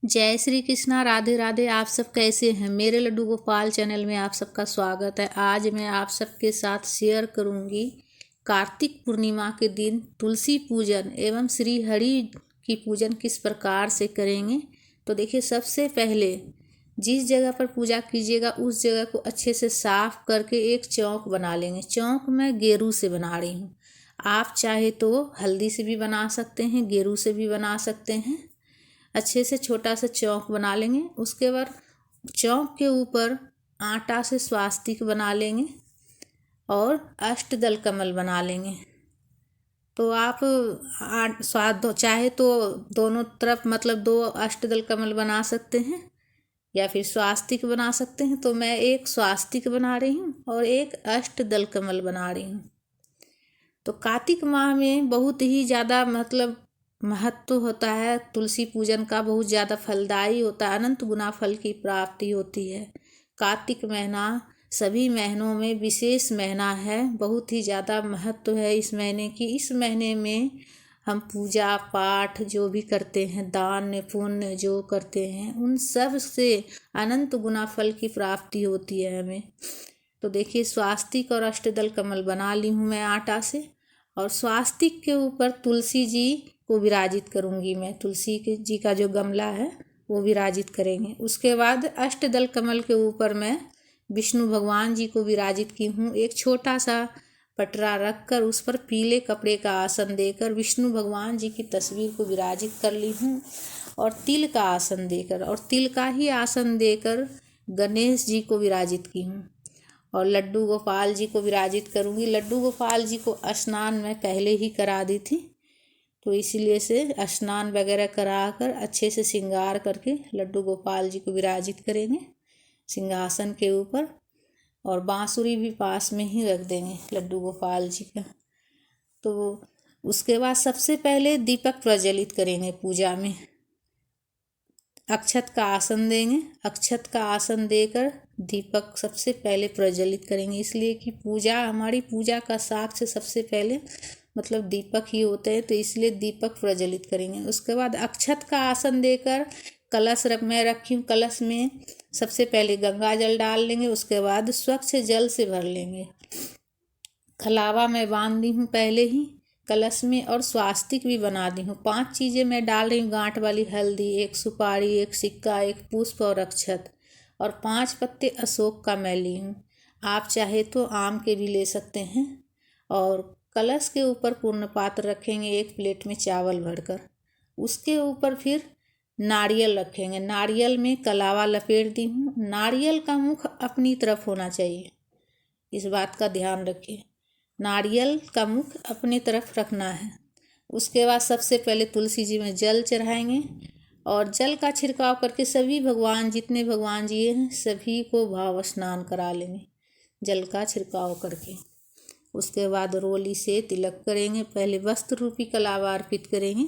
जय श्री कृष्णा, राधे राधे। आप सब कैसे हैं? मेरे लड्डू गोपाल चैनल में आप सबका स्वागत है। आज मैं आप सबके साथ शेयर करूंगी कार्तिक पूर्णिमा के दिन तुलसी पूजन एवं श्री हरि की पूजन किस प्रकार से करेंगे। तो देखिए, सबसे पहले जिस जगह पर पूजा कीजिएगा उस जगह को अच्छे से साफ करके एक चौक बना लेंगे। चौक मैं गेरू से बना रही हूँ। आप चाहे तो हल्दी से भी बना सकते हैं, गेरू से भी बना सकते हैं। अच्छे से छोटा सा चौक बना लेंगे। उसके बाद चौक के ऊपर आटा से स्वास्तिक बना लेंगे और अष्टदल कमल बना लेंगे। तो आप स्वाद चाहे तो दोनों तरफ मतलब 2 अष्टदल कमल बना सकते हैं या फिर स्वास्तिक बना सकते हैं। तो मैं एक स्वास्तिक बना रही हूँ और एक अष्टदल कमल बना रही हूँ। तो कार्तिक माह में बहुत ही ज़्यादा मतलब महत्व होता है। तुलसी पूजन का बहुत ज़्यादा फलदायी होता है, अनंत गुना फल की प्राप्ति होती है। कार्तिक महीना सभी महीनों में विशेष महीना है, बहुत ही ज़्यादा महत्व है इस महीने की। इस महीने में हम पूजा पाठ जो भी करते हैं, दान पुण्य जो करते हैं, उन सब से अनंत गुना फल की प्राप्ति होती है हमें। तो देखिए, स्वास्तिक और अष्टदल कमल बना ली हूँ मैं आटा से, और स्वास्तिक के ऊपर तुलसी जी को विराजित करूँगी मैं। तुलसी के जी का जो गमला है वो विराजित करेंगे। उसके बाद अष्टदल कमल के ऊपर मैं विष्णु भगवान जी को विराजित की हूँ। एक छोटा सा पटरा रख कर उस पर पीले कपड़े का आसन देकर विष्णु भगवान जी की तस्वीर को विराजित कर ली हूँ, और तिल का आसन देकर और तिल का ही आसन देकर गणेश जी को विराजित की हूँ, और लड्डू गोपाल जी को विराजित करूँगी। लड्डू गोपाल जी को स्नान मैं पहले ही करा दी थी, तो इसीलिए से स्नान वगैरह करा कर अच्छे से श्रृंगार करके लड्डू गोपाल जी को विराजित करेंगे सिंहासन के ऊपर। और बांसुरी भी पास में ही रख देंगे लड्डू गोपाल जी का। तो उसके बाद सबसे पहले दीपक प्रज्वलित करेंगे पूजा में। अक्षत का आसन देंगे। अक्षत का आसन देकर दीपक सबसे पहले प्रज्वलित करेंगे, इसलिए कि पूजा हमारी पूजा का साक्ष्य सबसे पहले मतलब दीपक ही होते हैं, तो इसलिए दीपक प्रज्वलित करेंगे। उसके बाद अक्षत का आसन देकर कलश मैं रखी हूँ। कलश में सबसे पहले गंगा जल डाल लेंगे, उसके बाद स्वच्छ जल से भर लेंगे। खलावा मैं बांध दी हूँ पहले ही कलश में, और स्वास्तिक भी बना दी हूँ। 5 चीज़ें मैं डाल रही हूँ। गांठ वाली हल्दी, 1 सुपारी, 1 सिक्का, 1 पुष्प और अक्षत, और 5 पत्ते अशोक का मैं ली हूँ। आप चाहे तो आम के भी ले सकते हैं। और कलश के ऊपर पूर्ण पात्र रखेंगे, एक प्लेट में चावल भरकर। उसके ऊपर फिर नारियल रखेंगे। नारियल में कलावा लपेट दी हूँ। नारियल का मुख अपनी तरफ होना चाहिए, इस बात का ध्यान रखिए। नारियल का मुख अपनी तरफ रखना है। उसके बाद सबसे पहले तुलसी जी में जल चढ़ाएंगे, और जल का छिड़काव करके सभी भगवान जितने भगवान जी हैं सभी को भाव स्नान करा लेंगे जल का छिड़काव करके। उसके बाद रोली से तिलक करेंगे। पहले वस्त्र रूपी कलावा अर्पित करेंगे।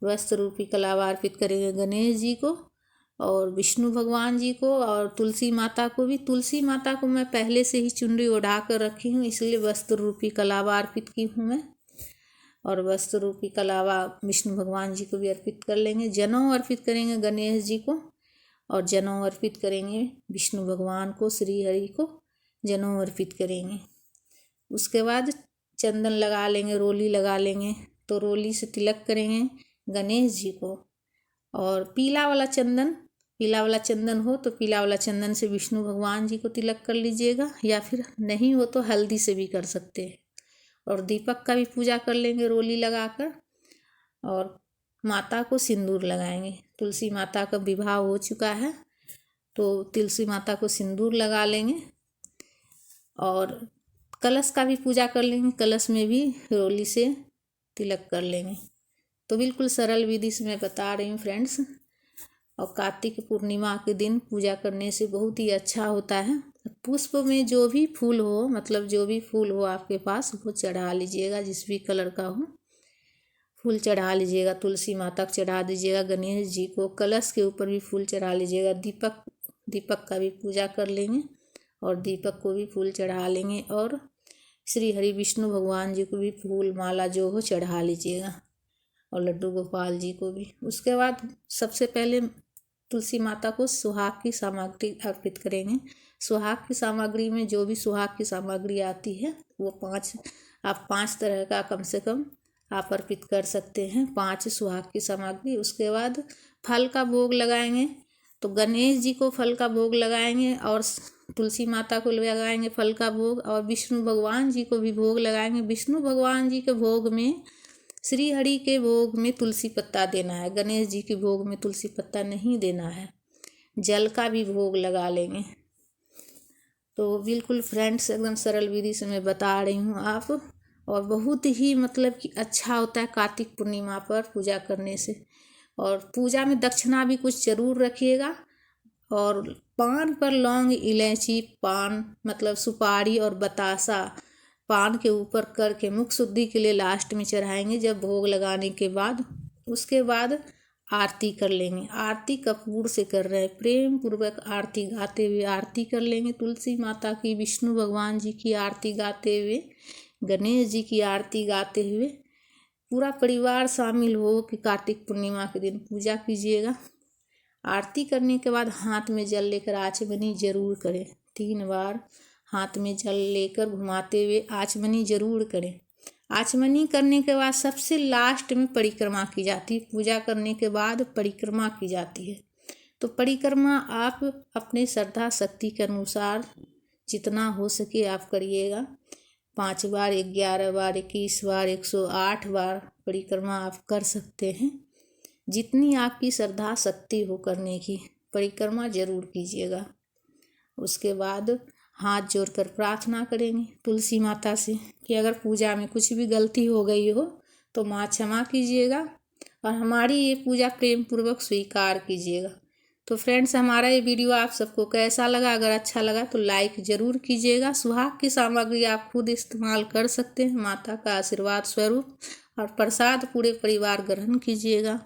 वस्त्र रूपी कलावा अर्पित करेंगे गणेश जी को और विष्णु भगवान जी को, और तुलसी माता को भी। तुलसी माता को मैं पहले से ही चुनरी ओढ़ा कर रखी हूँ, इसलिए वस्त्र रूपी कलावा अर्पित की हूँ मैं। और वस्त्र रूपी कलावा विष्णु भगवान जी को भी अर्पित कर लेंगे। जनेऊ अर्पित करेंगे गणेश जी को, और जनेऊ अर्पित करेंगे विष्णु भगवान को, श्री हरि को जनेऊ अर्पित करेंगे। उसके बाद चंदन लगा लेंगे, रोली लगा लेंगे। तो रोली से तिलक करेंगे गणेश जी को। और पीला वाला चंदन हो तो पीला वाला चंदन से विष्णु भगवान जी को तिलक कर लीजिएगा, या फिर नहीं हो तो हल्दी से भी कर सकते हैं। और दीपक का भी पूजा कर लेंगे रोली लगाकर, और माता को सिंदूर लगाएंगे। तुलसी माता का विवाह हो चुका है, तो तुलसी माता को सिंदूर लगा लेंगे। और कलश का भी पूजा कर लेंगे। कलश में भी रोली से तिलक कर लेंगे। तो बिल्कुल सरल विधि से मैं बता रही हूँ फ्रेंड्स। और कार्तिक पूर्णिमा के दिन पूजा करने से बहुत ही अच्छा होता है। पुष्प में जो भी फूल हो, मतलब जो भी फूल हो आपके पास, वो चढ़ा लीजिएगा, जिस भी कलर का हो फूल चढ़ा लीजिएगा। तुलसी माता को चढ़ा दीजिएगा, गणेश जी को, कलश के ऊपर भी फूल चढ़ा लीजिएगा। दीपक का भी पूजा कर लेंगे, और दीपक को भी फूल चढ़ा लेंगे। और श्री हरि विष्णु भगवान जी को भी फूल माला जो हो चढ़ा लीजिएगा, और लड्डू गोपाल जी को भी। उसके बाद सबसे पहले तुलसी माता को सुहाग की सामग्री अर्पित करेंगे। सुहाग की सामग्री में जो भी सुहाग की सामग्री आती है वो 5 तरह का कम से कम आप अर्पित कर सकते हैं, 5 सुहाग की सामग्री। उसके बाद फल का भोग लगाएंगे, तो गणेश जी को फल का भोग लगाएंगे और तुलसी माता को लगाएंगे फल का भोग, और विष्णु भगवान जी को भी भोग लगाएंगे। विष्णु भगवान जी के भोग में, श्री हरि के भोग में तुलसी पत्ता देना है, गणेश जी के भोग में तुलसी पत्ता नहीं देना है। जल का भी भोग लगा लेंगे। तो बिल्कुल फ्रेंड्स एकदम सरल विधि से मैं बता रही हूँ आप, और बहुत ही मतलब कि अच्छा होता है कार्तिक पूर्णिमा पर पूजा करने से। और पूजा में दक्षिणा भी कुछ जरूर रखिएगा। और पान पर लौंग, इलायची, पान मतलब सुपारी और बतासा पान के ऊपर करके मुख शुद्धि के लिए लास्ट में चढ़ाएंगे जब भोग लगाने के बाद। उसके बाद आरती कर लेंगे। आरती कपूर से कर रहे हैं, प्रेम पूर्वक आरती गाते हुए आरती कर लेंगे तुलसी माता की, विष्णु भगवान जी की आरती गाते हुए, गणेश जी की आरती गाते हुए पूरा परिवार शामिल हो कि कार्तिक पूर्णिमा के दिन पूजा कीजिएगा। आरती करने के बाद हाथ में जल लेकर आचमनी जरूर करें। 3 बार हाथ में जल लेकर घुमाते हुए आचमनी जरूर करें। आचमनी करने के बाद सबसे लास्ट में परिक्रमा की जाती है। पूजा करने के बाद परिक्रमा की जाती है। तो परिक्रमा आप अपने श्रद्धा शक्ति के अनुसार जितना हो सके आप करिएगा। 5 बार, 11 बार, 21 बार, 108 बार परिक्रमा आप कर सकते हैं। जितनी आपकी श्रद्धा शक्ति हो करने की परिक्रमा जरूर कीजिएगा। उसके बाद हाथ जोड़कर प्रार्थना करेंगे तुलसी माता से कि अगर पूजा में कुछ भी गलती हो गई हो तो माँ क्षमा कीजिएगा और हमारी ये पूजा प्रेम पूर्वक स्वीकार कीजिएगा। तो फ्रेंड्स, हमारा ये वीडियो आप सबको कैसा लगा? अगर अच्छा लगा तो लाइक ज़रूर कीजिएगा। सुहाग की सामग्री आप खुद इस्तेमाल कर सकते हैं माता का आशीर्वाद स्वरूप, और प्रसाद पूरे परिवार ग्रहण कीजिएगा।